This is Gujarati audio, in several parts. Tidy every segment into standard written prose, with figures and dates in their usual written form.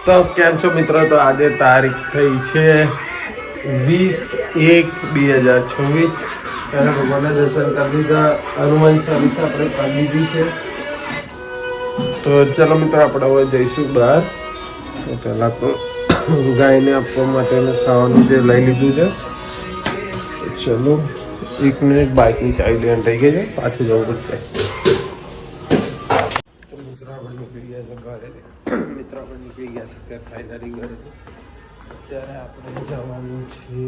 તો કેમ છો મિત્રો? તો આજે તારીખ થઈ છે 20/1/2024. ત્યારે ભગવાનના દર્શન કરી લીધા. હનુમાન ચાલીસા આપણે કરી લીધી છે. તો ચાલો મિત્રો, આપણે હવે જઈશું બહાર. તો પહેલાં તો ગાયને આપવા માટેનું ખાવાનું જે લઈ લીધું છે. ચલો 1 મિનિટ, બાઇકની ચાવી લેવાની થઈ ગઈ છે, પાછું જવું પડશે. તો મિત્રો આપણે નીકળી ગયા છે ઘરે. મિત્રો આપણે નીકળી ગયા છે અત્યારે ફાઇનલી ઘરે. અત્યારે આપણે જવાનું છે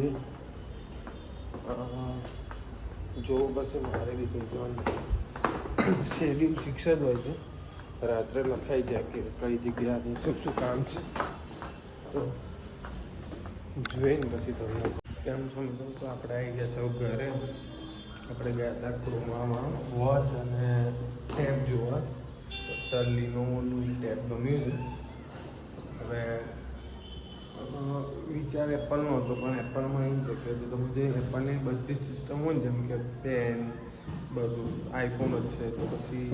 જોવું પડશે. મારે બી કંઈ જવાનું શેડ્યુલ ફિક્સ જ હોય છે. રાત્રે લખાઈ જાય કે કઈ જગ્યાએ શું શું કામ છે. તો જોઈને પછી તમને કેમ છો મિત્રો. તો આપણે આવી ગયા સૌ ઘરે. આપણે ગયા હતા ક્રોમામાં વોચ અને ટેપ જોવા. તો લિનોવોનું ટેપ ગમ્યું છે. હવે વિચાર એપલનો હતો, પણ એપલમાં એવું છે કે તમે જે એપલની બધી જ સિસ્ટમ હોય ને, જેમ કે પેન બધું આઈફોન જ છે, તો પછી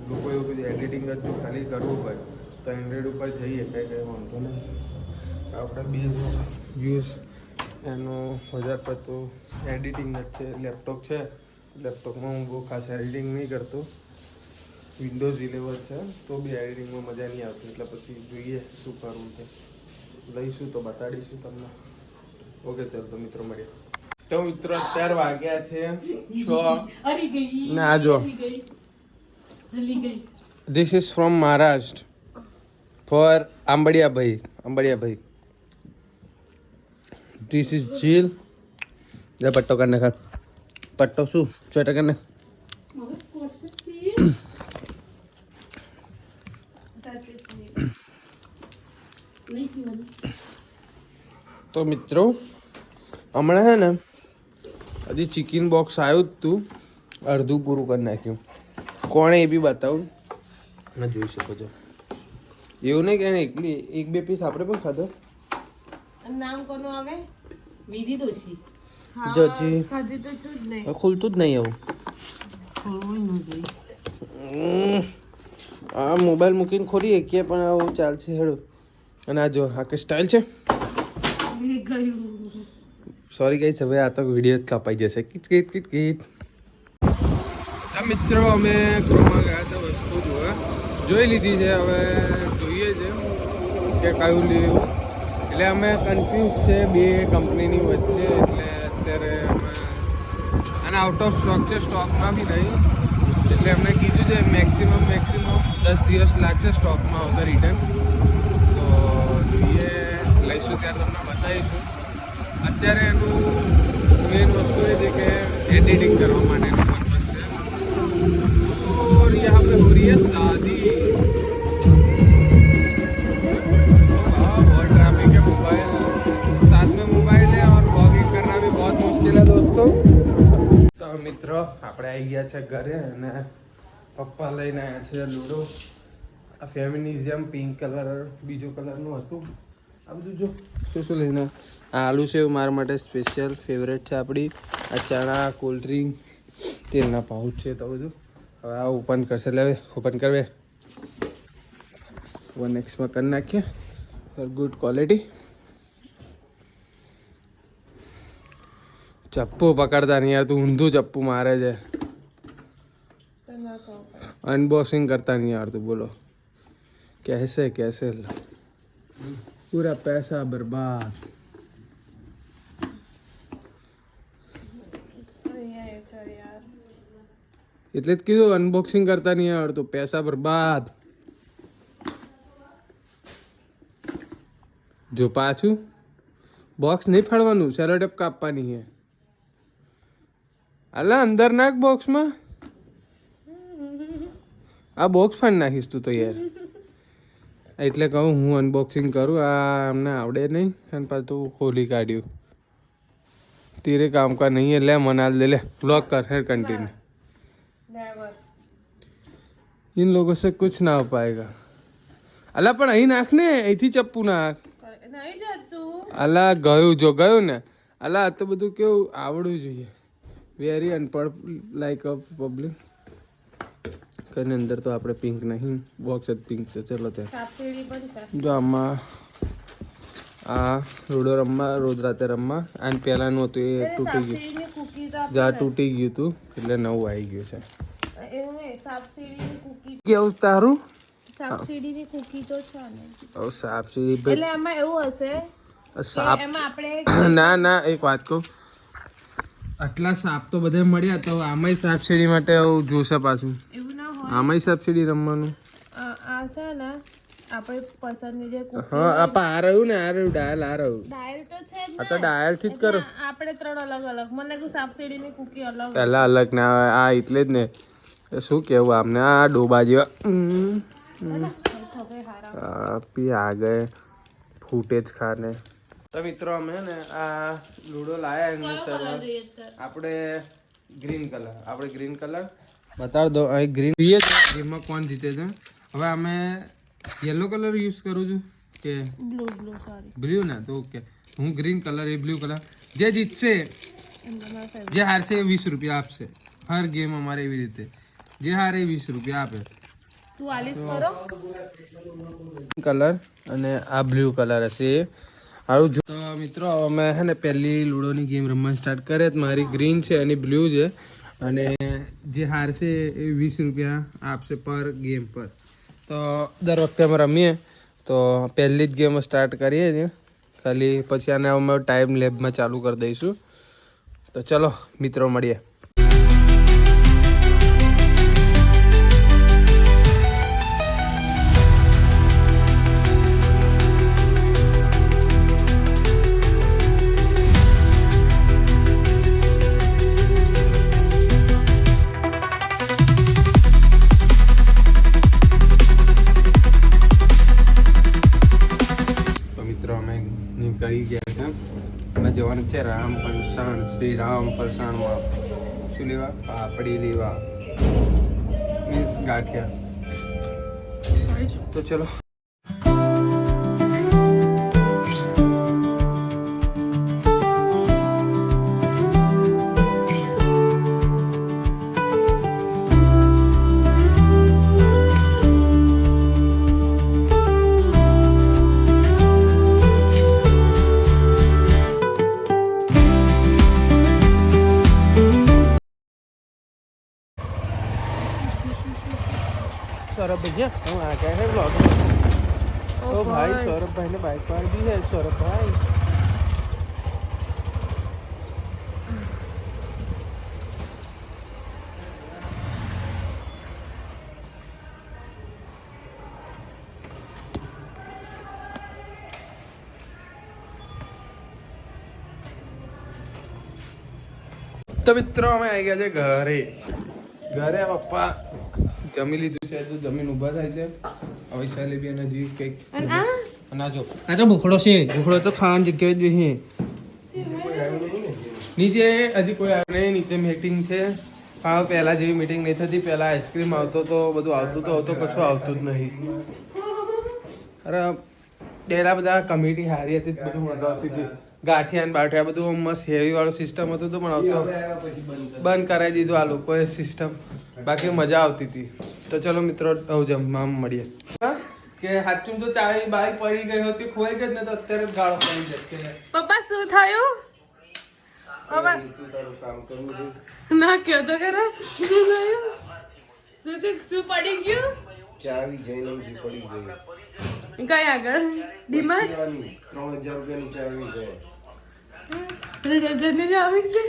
લોકો એવું બધું એડિટિંગ જ જો ખાલી કરવું હોય તો એન્ડ્રોઈડ ઉપર જઈએ, કંઈ વાંધો નહીં. આપણે બેઝ યુઝ એનો વધારે પડતું એડિટિંગ જ છે. લેપટોપ છે, લેપટોપમાં હું બહુ ખાસ એડિટિંગ નહીં કરતો. વિન્ડોઝ 11 છે, તો બી એડિટિંગમાં મજા નહીં આવતી. એટલે પછી જોઈએ શું કરવું છે. લઈશું તો બતાડીશું તમને. ઓકે, ચાલો તો મિત્રો મળીએ. તો મિત્રો અત્યારે વાગ્યા છે 6 ને આ જો this is from Maharashtra for Ambadiyabhai. This is Jeel. લે પટ્ટો કરને ખા. પટ્ટો શું સ્વેટર કરને. તો મિત્રો હમણાં છે ને હજી ચિકન બોક્સ આવ્યું જ તું, અડધું પૂરું કરી નાખ્યું. કોણે એ બી બતાવું ને, જોઈ શકો છો. એવું નહીં કે એકલી 1-2 પીસ આપણે પણ ખાધો. નામ કોનું આવે? વિધિ દોશી. જો જી ખાધી તો તું જ નહીં. ખુલતું જ નહીં આવું. ખોલવું ન જોઈએ. આ મોબાઈલ મૂકીને ખોરી શકીએ, પણ આવું ચાલશે હેડો. અને આ જો આ કઈ સ્ટાઇલ છે. સોરી ગઈ હવે આ તો વિડીયો કપાઈ જશે. Kit kit kit kit. મિત્રો અમે ક્રોમા ગયા હતા વસ્તુ જોઈ લીધી છે. હવે જોઈએ છે કે કયું લેવું. એટલે અમે કન્ફ્યુઝ છે બે કંપનીની વચ્ચે. એટલે અત્યારે અમે અને આઉટ ઓફ સ્ટોક છે, સ્ટોકમાં બી નહીં. એટલે એમને કીધું છે મેક્સિમમ 10 દિવસ લાગશે સ્ટોકમાં આવતા રિટર્ન. તો જોઈએ, લઈશું ત્યારે તમને બતાવીશું. અત્યારે એનું મેઇન વસ્તુ એ છે કે એડિટિંગ કરવા માટેનું પર્પઝ છે. और यहाँ पे हो रही है शादी. बहुत ट्रैफिक है. मोबाइल साथ में मोबाइल है और ब्लॉगिंग करना भी बहुत मुश्किल है दोस्तों. તો મિત્રો આપણે આવી ગયા છે ઘરે અને પપ્પા લઈને આવ્યા છે લૂડો. આ ફેમિનિઝમ પિંક કલર બીજો કલરનું હતું. આ બધું જો શું લઈને. આ આલુ સેવ મારા માટે સ્પેશિયલ ફેવરેટ છે આપણી. આ ચણા, કોલ્ડ ડ્રિંક, તેલના પાઉચ છે. તો બધું હવે આ ઓપન કરશે. એટલે ઓપન કરવે 1x માં કરી નાખીએ. Good quality. ચપ્પુ પકડતા નહીં યાર, તું ઊંધું ચપ્પુ મારે છે. અનબોક્સિંગ કરતા નહીં યાર તું. બોલો कैसे पूरा पैसा बर्बाद. એટલે જ કીધું અનબોક્સિંગ કરતા નહીં આવડતું. પૈસા બરબાદ. જો પાછું બોક્સ નહીં ફાડવાનું, સેલો ટેપ કાપવાની છે. અલા અંદર નાખ બોક્સમાં. આ બોક્સ ફાડી નાખીશ તું તો યાર. એટલે કહું હું અનબોક્સિંગ કરું. આ અમને આવડે નહીં અને પાછું ખોલી કાઢ્યું. તેરે કામ કા નહીં है. લે મનાલ દે. લે ब्लॉग कर है कंटिन्यू. इन लोगों से कुछ ना हो पाएगा. અલા પણ અહીં નાખ ને, અહીંથી ચપ્પુ નાખ. નહીં જતું. અલા ગયું ને. અલા આ તો બધું કેવું આવડવું જોઈએ. વેરી અનપઢ લાઈક અ પબ્લિક. કઈ અંદર તો આપણે પિંક નહીં, બોક્સ જ પિંક છે. ચલો ત્યાં જો આમાં આ લૂડો રમવા રોજ રાતે રમવા અને પહેલાંનું હતું એ તૂટી ગયું સાપસીડીની કૂકી તો જા તૂટી ગયું હતું એટલે નવું આવી ગયું છે એવું નહીં, સાપસીડીની કૂકી, કેવું તારું સાપસીડીની કૂકી તો છે ને. સાપસીડી એટલે એમાં એવું હશે કે સાપ એમાં આપણે ના ના એક વાત કહું, આટલા સાપ તો બધે મળ્યા તો આમાંય સાપસીડી માટે આવું જોશે પાછું, એવું ના હોય. આમાંય સાપસીડી રમવાનું. આ છે ને આપણે પસંદની જે કૂકી, હા આપા આ રહ્યું ને, આ રહ્યું ડાયલ, આ રહ્યું ડાયલ તો છે જ આ તો ને. ડાયલ થી જ કરો. આપણે 3 અલગ અલગ, મને લાગ્યું સાપસીડીની કૂકી અલગ. પહેલા અલગ ના આવે આ એટલે જ ને. શું કેવું આમને આ ડોબા જેવા થકે હારા. પી આ ગયે ફૂટેજ ખાને. તો મિત્રો અમે ને આ લૂડો લાયા એમની સર આપણે ગ્રીન કલર બતાડ દો. અહીં ગ્રીન જોઈએ છે ગેમમાં કોણ જીતે છે. હવે અમે યલો કલર યુઝ કરું છું કે બ્લુ સોરી, બ્લુ ને તો ઓકે હું ગ્રીન કલર એ બ્લુ કલર. જે જીતશે જે હારશે એ 20 રૂપિયા આપશે. હર ગેમ અમારે એવી રીતે જે હારે 20 રૂપિયા આપે. તું આલીસ કરો કલર અને આ બ્લુ કલર હશે સારું. તો મિત્રો અમે હે ને પહેલી લૂડોની ગેમ રમવાનું સ્ટાર્ટ કરે. મારી ગ્રીન છે અને બ્લુ છે અને જે હારશે એ 20 રૂપિયા આપશે પર ગેમ પર. તો દર વખતે અમે રમીએ તો પહેલી જ ગેમ સ્ટાર્ટ કરીએ છીએ ખાલી, પછી આને અમે ટાઈમ લેબમાં ચાલુ કરી દઈશું. તો ચલો મિત્રો મળીએ. નીકળી ગયા છે અમે જવાનું છે રામ ફરસાણ, શ્રી રામ ફરસાણમાં. શું લેવા? પાપડી લેવા મીન્સ ગાંઠિયા. તો ચલો सौरभ भैया हम आ गए हैं ब्लॉग में. ओ भाई सौरभ भाई ने बाइक पार दी है. सौरभ भाई તો મિત્રો અમે આવી ગયા છે ઘરે. ઘરે પપ્પા જમી લીધું છે તો જમીન ઊભા થાય છે. હવે ચાલે બી અને હજી કંઈક અને જો આ તો ભૂખડો છે. ભૂખડો તો ખાવાની જગ્યાએ જ બેસી નીચે હજી કોઈ આવે નહીં. નીચે મીટિંગ છે. હા પહેલાં જેવી મીટિંગ નહીં થતી. પહેલાં આઈસ્ક્રીમ આવતો તો બધું આવતું તો હતું, કશું આવતું જ નહીં. અરે પહેલાં બધા કમિટી સારી હતી, બધું મજા આવતી હતી. ગાંઠિયા ને બાઠિયા બધું મસ્ત હેવી વાળું સિસ્ટમ હતું તો પણ આવતો બંધ કરાવી દીધું આ લોકોએ સિસ્ટમ. બાકી મજા આવતી હતી. તો ચલો મિત્રો હવે જમવા મળીએ. કે સાચું તો ચાવી બાઈક પડી ગઈ હતી, ખોઈ ગઈ ને તો અત્યારે જ ગાળો પડી જશે. પપ્પા શું થયું? પપ્પા ના કયો તો ખરા શું થયું? શું પડી ગયું? ચાવી જૈનમજી પડી ગઈ. કઈ આગળ ડીમાર્ટ 3000 રૂપિયાની ચાવી છે. રજની જ આવી છે.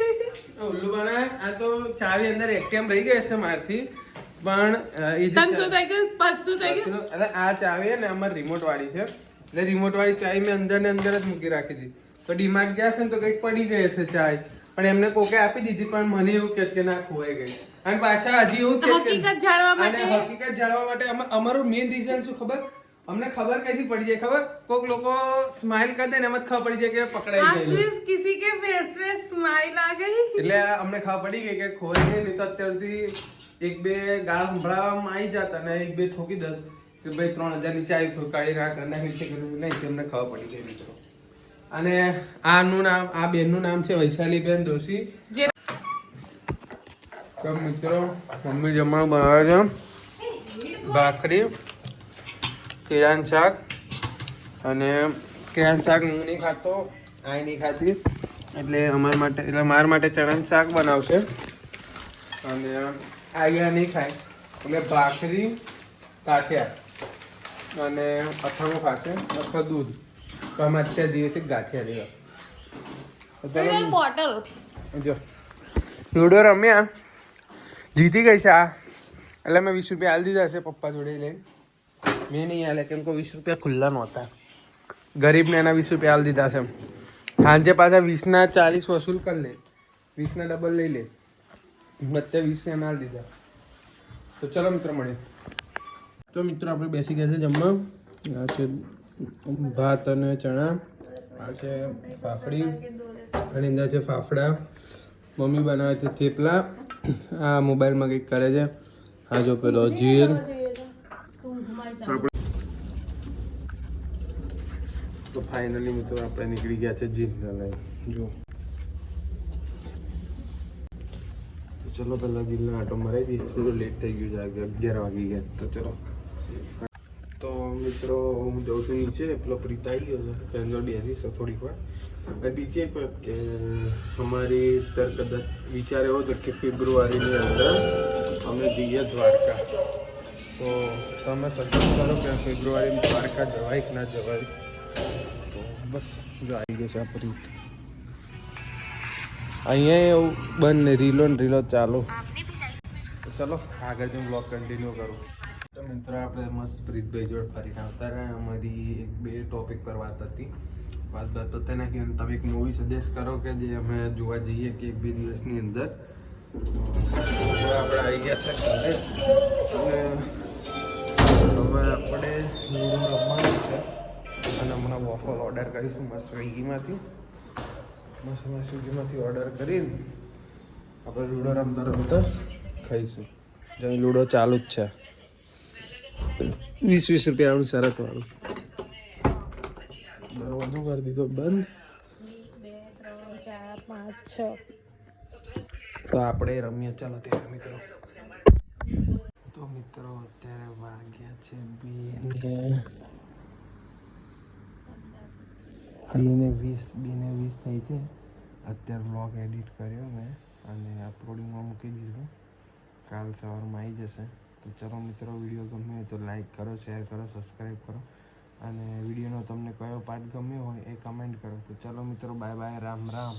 ઉલ્લુ બના આ તો ચાવી અંદર એટીએમ રહી ગઈ છે મારથી. પણ એ જે 300 થઈ ગયું, 500 થઈ ગયું. એટલે આ ચાવી ને અમારી રિમોટ વાળી છે. એટલે રિમોટ વાળી ચાવી મેં અંદર ને અંદર જ મૂકી રાખી હતી. તો ડીમાર્ટ ગયા છે ને તો કંઈક પડી ગઈ હશે ચાવી. પણ એમને કોકે આપી દીધી. પણ મને એવું કે ના ખોવાઈ ગઈ. અને પાછા હજી એવું હકીકત જાણવા માટે હકીકત જાણવા માટે અમારું મેઇન રીઝન શું ખબર? અમને ખબર કઈથી પડી જાય ખબર? કોક લોકો સ્માઈલ કરી દે ને એમ જ ખબર પડી જાય કે પકડાઈ आप ગયેલું. प्लीज किसी के फेस पे स्माइल आ गई. એટલે અમને ખબર પડી ગઈ કે ખોવાઈ ગઈ. નહીં તો અત્યારથી એક બે ગાળ સંભળાવવામાં આવી જતા ને એક બે ઠોકી દસ કે ભાઈ 3000 ની ચાવી કાઢી નાખી છે કે નહીં. તેમને ખબર પડી ગઈ મિત્રો. અને આનું નામ આ બેનનું નામ છે વૈશાલીબેન દોશી. તો મિત્રો મમ્મી જમવાનું બનાવે છે. ભાખરી, કેળાનું શાક અને કેળાનું શાક હું નહીં ખાતો, આ નહીં ખાતી, એટલે અમારા માટે એટલે મારા માટે ચણાનું શાક બનાવશે. અને આયા નહીં ખાય એટલે ભાખરી ગાંઠિયા અને અથાણું ખાશે અથવા દૂધ. તો અમે અત્યારે જઈએ છીએ ગાંઠિયા લેવા. બોટલ જો લૂડો રમ્યા, જીતી ગઈ છે આ, એટલે મેં 20 રૂપિયા હાલ દીધા છે પપ્પા જોડે લઈને. મેં નહીં હાલે કેમ કે 20 રૂપિયા ખુલ્લા નહોતા, ગરીબને એના 20 રૂપિયા હાલ દીધા છે. સાંજે પાછા 20ના 40 વસૂલ કરી લે, 20ના ડબલ લઈ લે, અત્યારે 20 એના હાલ દીધા. તો ચલો મિત્રો મળીએ. તો મિત્રો આપણે બેસી ગયા છે જમવા. આ છે ભાત અને ચણા, આ છે પાપડી, અને અંદર છે ફાફડા, મમ્મી બનાવે છે થેપલા, આ મોબાઈલમાં કંઈક કરે છે, આ જો પેલો જીર. તો ફાઇનલી મિત્રો આપણે નીકળી ગયા છે જીતને લઈ. જો તો ચલો પહેલાં જીલનો આટો મરાઈ દઈએ, થોડું લેટ થઈ ગયું છે, 11 વાગી ગયા. તો ચલો. તો મિત્રો હું જઉં છું નીચે, પેલો પ્રીત આવી ગયો છે, તેની જોડે બેસીશ થોડીક વાર. બીજી એક વાત કે અમારી કદાચ વિચાર એવો હતો કે ફેબ્રુઆરીની અંદર અમે જઈએ દ્વારકા. તો તમે સજેસ્ટ કરો કે ફેબ્રુઆરીમાં દ્વારકા જવાય કે ના જવાય. તો બસ જો આવી ગયો છે આ પ્રીત. અહીંયા એવું બંધ રીલો ને રીલો ચાલુ. તો ચલો આગળ જો બ્લોગ કન્ટિન્યુ કરું. તો મિત્રો આપણે મસ્ત પ્રીતભાઈ જોડે ફરીને આવતા રહ્યા. અમારી 1-2 ટોપિક પર વાત હતી. વાત તો તેના કે તમે એક મૂવી સજેસ્ટ કરો કે જે અમે જોવા જઈએ કે 1-2 દિવસની અંદર. આપણે આવી ગયા છે ઘરે, અને હવે આપણે લૂડો રમવાનું છે. અને હમણાં વોફલ ઓર્ડર કરીશું મસ્ત સ્વિગીમાંથી. ઓર્ડર કરીને આપણે લૂડો રમતા રમતા ખાઈશું. જો લૂડો ચાલુ જ છે, 20 રૂપિયાનું શરતવાળું. દરવાજો કરી દીધો બંધ. 2 3 4 5 6. તો આપણે રમીએ. ચાલો ત્યારે મિત્રો. તો મિત્રો અત્યારે વાગ્યા છે 2:20 થઈ છે. અત્યારે વ્લોગ એડિટ કર્યો મેં અને અપલોડિંગમાં મૂકી દીધું. કાલ સવારમાં આવી જશે. તો ચલો મિત્રો, વિડીયો ગમે તો લાઈક કરો, શેર કરો, સબસ્ક્રાઈબ કરો, અને વિડીયોનો તમને કયો પાર્ટ ગમ્યો હોય એ કમેન્ટ કરો. તો ચલો મિત્રો, બાય બાય, રામ રામ.